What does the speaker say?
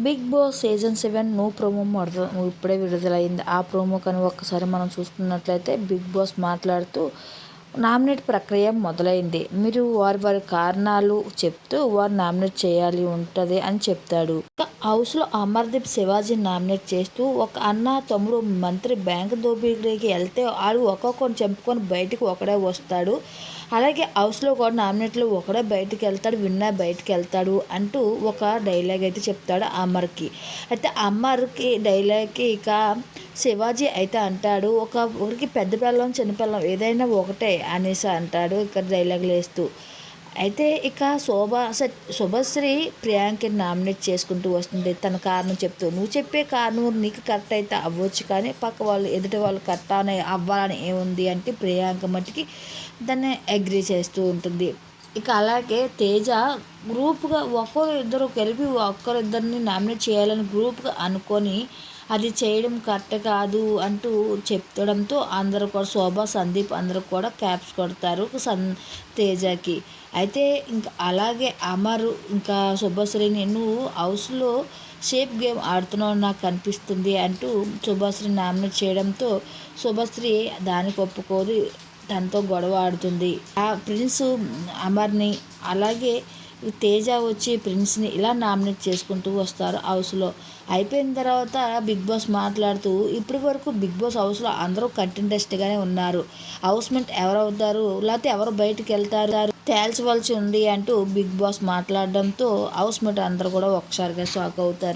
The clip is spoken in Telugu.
Big Boss season 7 new promo ఇప్పుడే విడుదలైంది. ఆ ప్రోమో కానీ ఒక్కసారి మనం చూసుకున్నట్లయితే బిగ్ బాస్ మాట్లాడుతూ నామినేట్ ప్రక్రియ మొదలైంది. మీరు వారి కారణాలు చెప్తూ వారు నామినేట్ చేయాలి ఉంటది అని చెప్తాడు. హౌస్లో అమర్దీప్ శివాజీని నామినేట్ చేస్తూ ఒక అన్న తమ్ముడు మంత్రి బ్యాంకు దోపిడీకి వెళ్తే వాళ్ళు ఒక్కొక్కరిని చంపుకొని బయటకు ఒకడే వస్తాడు. అలాగే హౌస్లో కూడా నామినేట్లు ఒకడే బయటికి వెళ్తాడు, విన్నర్ బయటికి వెళ్తాడు అంటూ ఒక డైలాగ్ అయితే చెప్తాడు అమర్కి. అయితే అమర్కి డైలాగ్కి ఇక శివాజీ అయితే అంటాడు, ఒకరికి పెద్ద పిల్లం చిన్న పిల్లం ఏదైనా ఒకటే అనేసి అంటాడు ఇక డైలాగులు వేస్తూ. అయితే ఇక శుభశ్రీ ప్రియాంకని నామినేట్ చేసుకుంటూ వస్తుంది. తన కారణం చెప్తూ, నువ్వు చెప్పే కారణం నీకు కరెక్ట్ అయితే అవ్వచ్చు, కానీ పక్క వాళ్ళు ఎదుటి వాళ్ళు కరెక్ట్ అని అవ్వాలని ఏముంది అంటే ప్రియాంక మట్టుకి దాన్ని అగ్రీ చేస్తూ ఉంటుంది. ఇక అలాగే తేజ గ్రూప్గా ఇద్దరు కలిపి ఒక్కరిద్దరిని నామినేట్ చేయాలని గ్రూప్గా అనుకొని అది చేయడం కరెక్ట్ కాదు అంటూ చెప్పడంతో అందరూ కూడా శోభ సందీప్ అందరూ కూడా క్యాప్స్ కొడతారు తేజకి. అయితే ఇంకా అలాగే అమరు ఇంకా శుభశ్రీని, నువ్వు హౌస్లో సేఫ్ గేమ్ ఆడుతున్నావు నాకు కనిపిస్తుంది అంటూ శుభశ్రీని నామినేట్ చేయడంతో శుభశ్రీ దానికి ఒప్పుకోదు, తనతో గొడవ ఆడుతుంది. ఆ ప్రిన్స్ అమర్ని అలాగే తేజ వచ్చి ప్రిన్స్ని ఇలా నామినేట్ చేసుకుంటూ వస్తారు హౌస్లో. అయిపోయిన తర్వాత బిగ్ బాస్ మాట్లాడుతూ, ఇప్పటి వరకు బిగ్ బాస్ హౌస్లో అందరూ కంటెంటెస్ట్గానే ఉన్నారు, హౌస్మేట్ ఎవరు అవుతారు లేకపోతే ఎవరు బయటికి వెళ్తారు తేల్చవలసి ఉంది అంటూ బిగ్ బాస్ మాట్లాడడంతో హౌస్మేట్ అందరూ కూడా ఒకసారిగా షాక్ అవుతారు.